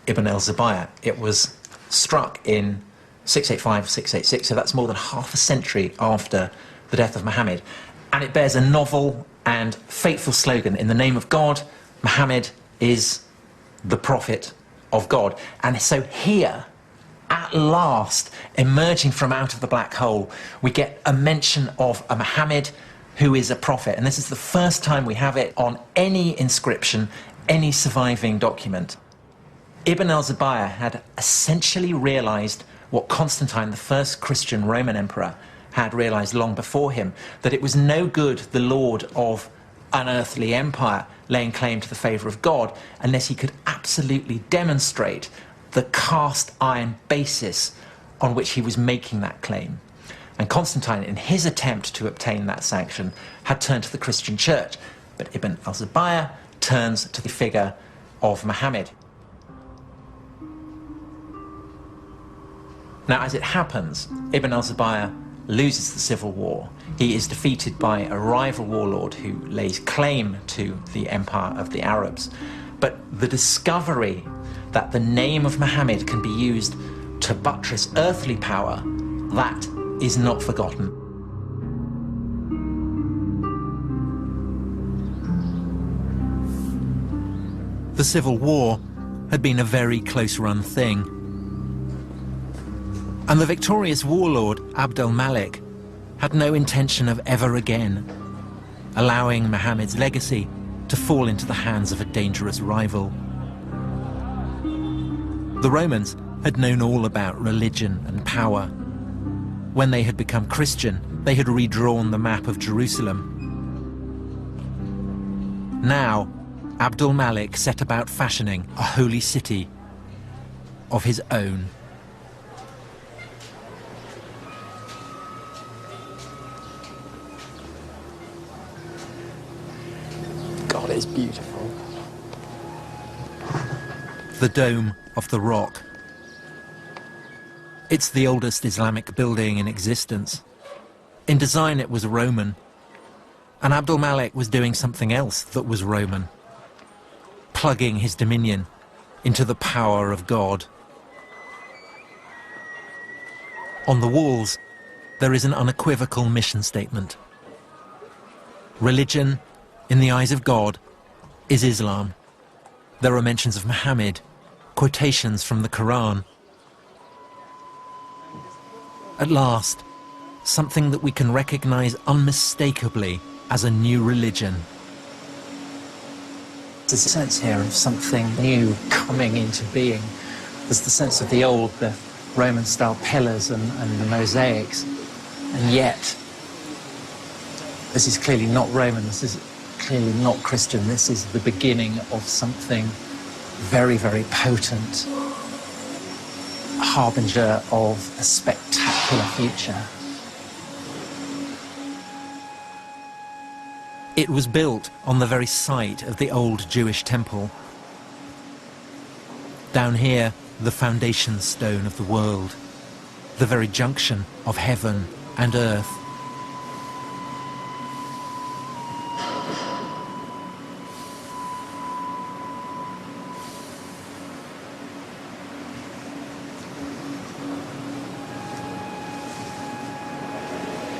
Ibn al-Zubayr. It was struck in 685, 686, so that's more than half a century after the death of Muhammad. And it bears a novel and fateful slogan: in the name of God, Muhammad is the prophet of God. And so here, at last, emerging from out of the black hole, we get a mention of a Muhammad who is a prophet. And this is the first time we have it on any inscription, any surviving document. Ibn al-Zubayr had essentially realized what Constantine, the first Christian Roman emperor, had realized long before him, that it was no good the lord of an earthly empire laying claim to the favor of God unless he could absolutely demonstrate the cast iron basis on which he was making that claim. And Constantine, in his attempt to obtain that sanction, had turned to the Christian church. But Ibn al-Zubayr turns to the figure of Muhammad. Now, as it happens, Ibn al-Zubayr loses the civil war. He is defeated by a rival warlord who lays claim to the empire of the Arabs. But the discovery that the name of Muhammad can be used to buttress earthly power, that is not forgotten. The civil war had been a very close-run thing. And the victorious warlord, Abd al-Malik, had no intention of ever again allowing Muhammad's legacy to fall into the hands of a dangerous rival. The Romans had known all about religion and power. When they had become Christian, they had redrawn the map of Jerusalem. Now, Abd al-Malik set about fashioning a holy city of his own. God, it's beautiful. The Dome of the Rock. It's the oldest Islamic building in existence. In design, it was Roman. And Abd al-Malik was doing something else that was Roman, plugging his dominion into the power of God. On the walls, there is an unequivocal mission statement. Religion, in the eyes of God, is Islam. There are mentions of Muhammad, quotations from the Quran. At last, something that we can recognize unmistakably as a new religion. There's a sense here of something new coming into being. There's the sense of the old, the Roman-style pillars and the mosaics. And yet, this is clearly not Roman, this is clearly not Christian. This is the beginning of something very, very potent, a harbinger of a spectacular future. It was built on the very site of the old Jewish temple. Down here, the foundation stone of the world, the very junction of heaven and earth.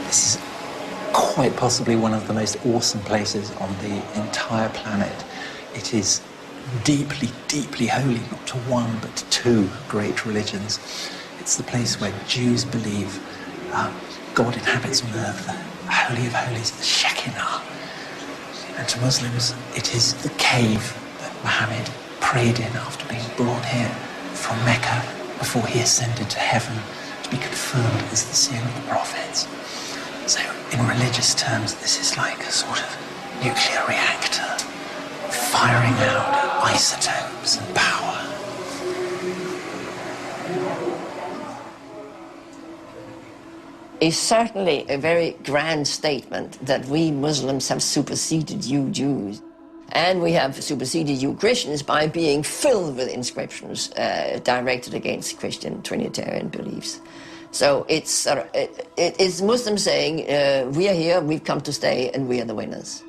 This is quite possibly one of the most awesome places on the entire planet. It is deeply, deeply holy, not to one, but to two great religions. It's the place where Jews believe God inhabits on earth, the Holy of Holies, the Shekinah. And to Muslims, it is the cave that Muhammad prayed in after being brought here from Mecca before he ascended to heaven to be confirmed as the seal of the prophets. So, in religious terms, this is like a sort of nuclear reactor, firing out isotopes and power. is certainly a very grand statement that we Muslims have superseded you Jews. And we have superseded you Christians by being filled with inscriptions directed against Christian Trinitarian beliefs. So it is Muslims saying, we are here, we've come to stay, and we are the winners.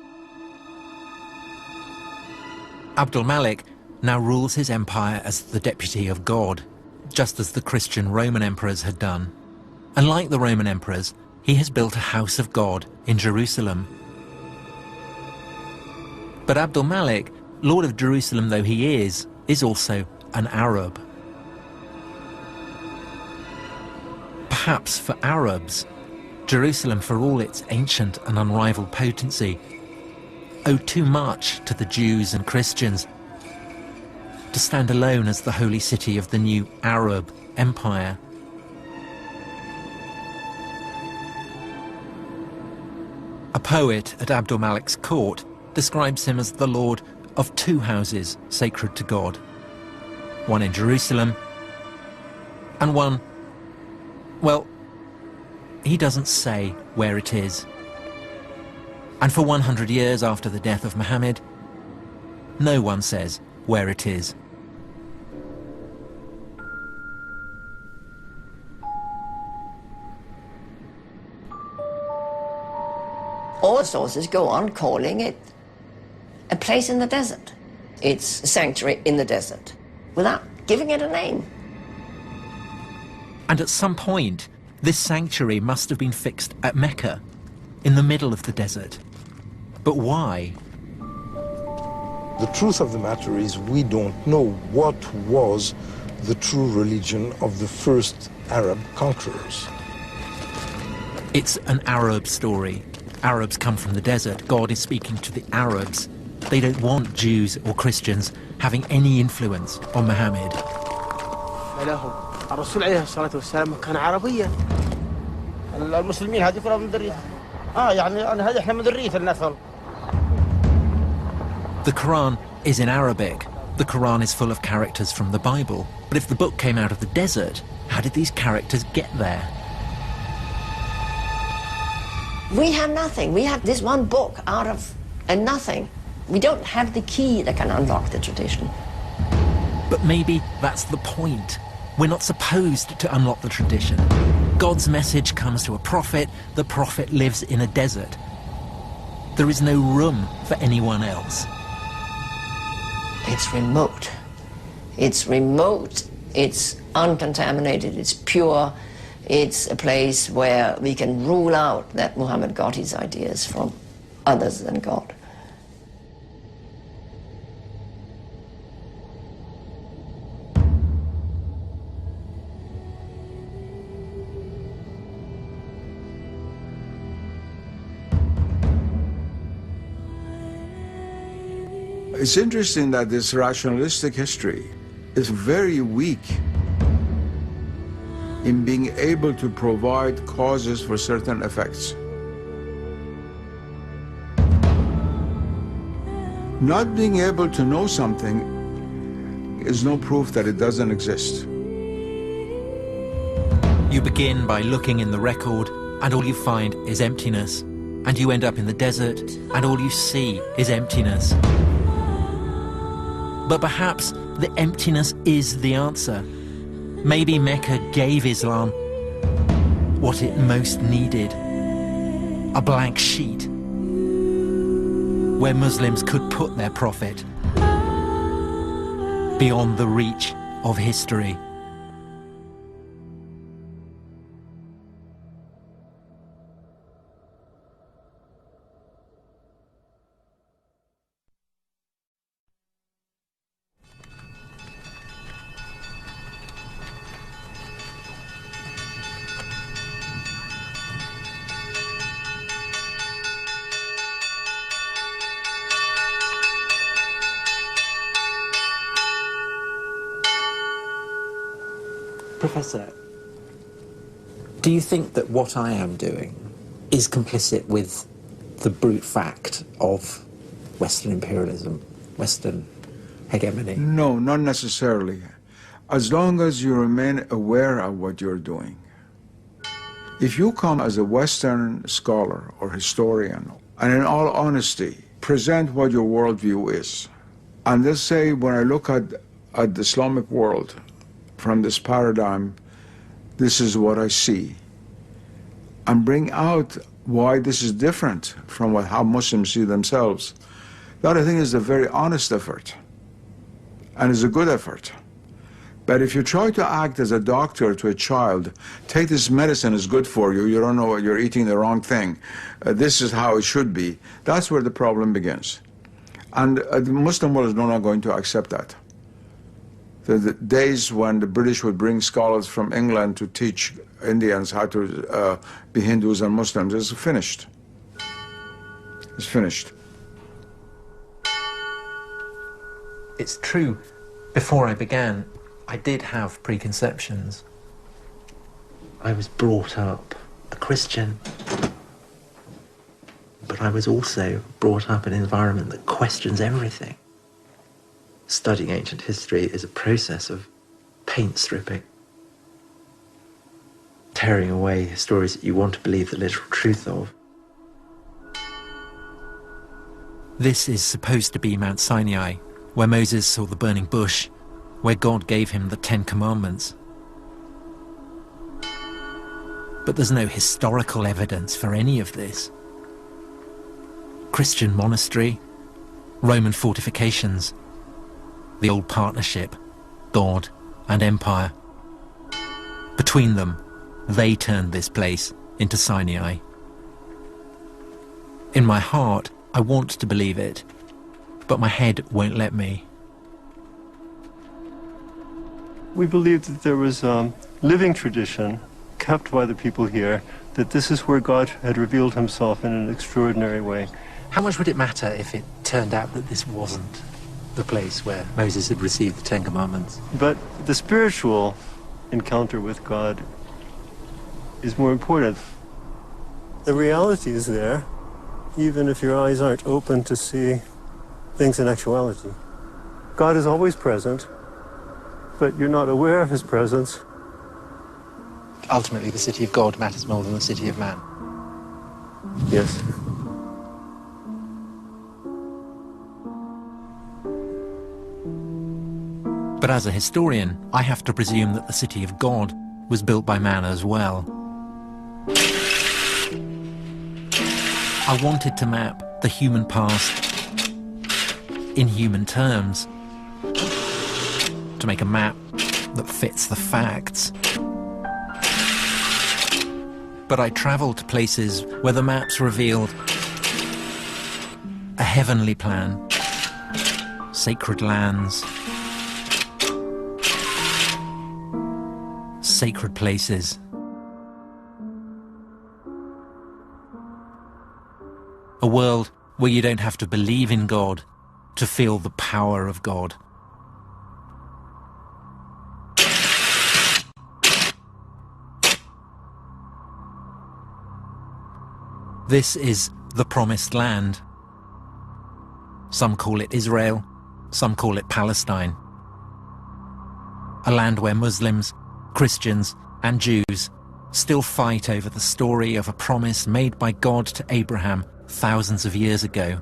Abdul Malik now rules his empire as the deputy of God, just as the Christian Roman emperors had done. And like the Roman emperors, he has built a house of God in Jerusalem. But Abdul Malik, Lord of Jerusalem though he is also an Arab. Perhaps for Arabs, Jerusalem, for all its ancient and unrivaled potency, owed too much to the Jews and Christians to stand alone as the holy city of the new Arab empire. A poet at Abdul Malik's court describes him as the lord of two houses sacred to God, one in Jerusalem and one, well, he doesn't say where it is. And for 100 years after the death of Muhammad, no one says where it is. All sources go on calling it a place in the desert. It's a sanctuary in the desert, without giving it a name. And at some point, this sanctuary must have been fixed at Mecca, in the middle of the desert. But why? The truth of the matter is we don't know what was the true religion of the first Arab conquerors. It's an Arab story. Arabs come from the desert. God is speaking to the Arabs. They don't want Jews or Christians having any influence on Muhammad. الرسول عليه الصلاة والسلام كان عربيا. المسلمين هذه كلها من ذرية. يعني هذه احنا من ذرية النسل. The Quran is in Arabic. The Quran is full of characters from the Bible. But if the book came out of the desert, how did these characters get there? We have nothing. We have this one book out of nothing. We don't have the key that can unlock the tradition. But maybe that's the point. We're not supposed to unlock the tradition. God's message comes to a prophet. The prophet lives in a desert. There is no room for anyone else. It's remote. It's remote. It's uncontaminated. It's pure. It's a place where we can rule out that Muhammad got his ideas from others than God. It's interesting that this rationalistic history is very weak in being able to provide causes for certain effects. Not being able to know something is no proof that it doesn't exist. You begin by looking in the record, and all you find is emptiness. And you end up in the desert, and all you see is emptiness. But perhaps the emptiness is the answer. Maybe Mecca gave Islam what it most needed. A blank sheet where Muslims could put their prophet beyond the reach of history. Professor, do you think that what I am doing is complicit with the brute fact of Western imperialism, Western hegemony? No, not necessarily. As long as you remain aware of what you're doing. If you come as a Western scholar or historian, and in all honesty, present what your worldview is, and let's say when I look at the Islamic world from this paradigm, this is what I see, and bring out why this is different from how Muslims see themselves, that I think is a very honest effort, and is a good effort. But if you try to act as a doctor to a child, take this medicine, is good for you, you don't know, you're eating the wrong thing, this is how it should be, that's where the problem begins. And the Muslim world is not going to accept that. The days when the British would bring scholars from England to teach Indians how to be Hindus and Muslims is finished. It's finished. It's true, before I began, I did have preconceptions. I was brought up a Christian, but I was also brought up in an environment that questions everything. Studying ancient history is a process of paint stripping, tearing away stories that you want to believe the literal truth of. This is supposed to be Mount Sinai, where Moses saw the burning bush, where God gave him the 10 Commandments. But there's no historical evidence for any of this. Christian monastery, Roman fortifications, the old partnership, God and empire. Between them, they turned this place into Sinai. In my heart, I want to believe it, but my head won't let me. We believed that there was a living tradition kept by the people here, that this is where God had revealed himself in an extraordinary way. How much would it matter if it turned out that this wasn't the place where Moses had received the 10 Commandments? But the spiritual encounter with God is more important. The reality is there, even if your eyes aren't open to see things in actuality. God is always present, but you're not aware of his presence. Ultimately, the city of God matters more than the city of man. Yes. But as a historian, I have to presume that the city of God was built by man as well. I wanted to map the human past in human terms, to make a map that fits the facts. But I travelled to places where the maps revealed a heavenly plan, sacred lands, sacred places. A world where you don't have to believe in God to feel the power of God. This is the Promised Land. Some call it Israel, some call it Palestine. A land where Muslims, Christians, and Jews still fight over the story of a promise made by God to Abraham thousands of years ago.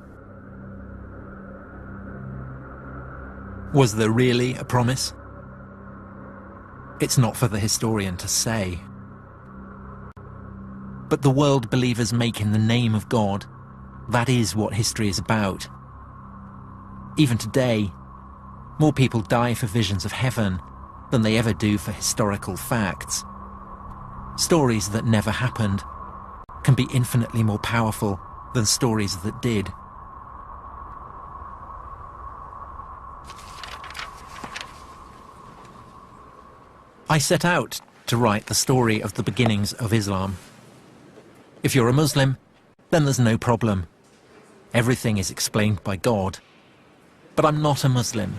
Was there really a promise? It's not for the historian to say. But the world believers make in the name of God, that is what history is about. Even today, more people die for visions of heaven than they ever do for historical facts. Stories that never happened can be infinitely more powerful than stories that did. I set out to write the story of the beginnings of Islam. If you're a Muslim, then there's no problem. Everything is explained by God. But I'm not a Muslim.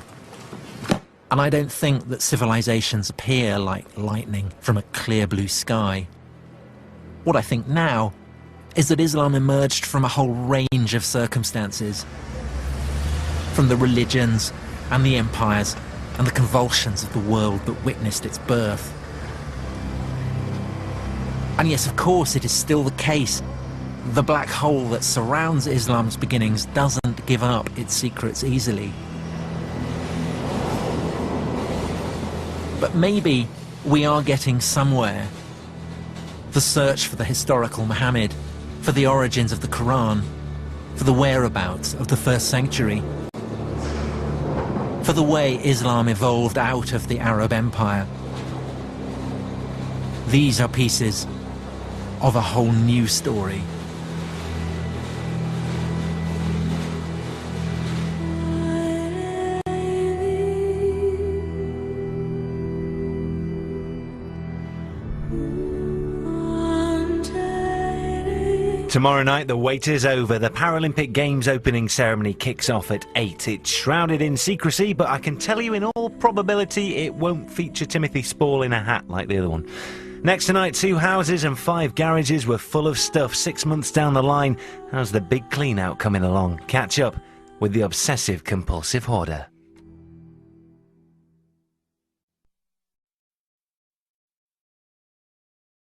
And I don't think that civilizations appear like lightning from a clear blue sky. What I think now is that Islam emerged from a whole range of circumstances. From the religions and the empires and the convulsions of the world that witnessed its birth. And yes, of course, it is still the case. The black hole that surrounds Islam's beginnings doesn't give up its secrets easily. But maybe we are getting somewhere. The search for the historical Muhammad, for the origins of the Quran, for the whereabouts of the first sanctuary, for the way Islam evolved out of the Arab Empire. These are pieces of a whole new story. Tomorrow night the wait is over. The Paralympic Games opening ceremony kicks off at 8. It's shrouded in secrecy, but I can tell you in all probability it won't feature Timothy Spall in a hat like the other one. Next tonight, 2 houses and 5 garages were full of stuff 6 months down the line. How's the big clean out coming along? Catch up with the obsessive compulsive hoarder.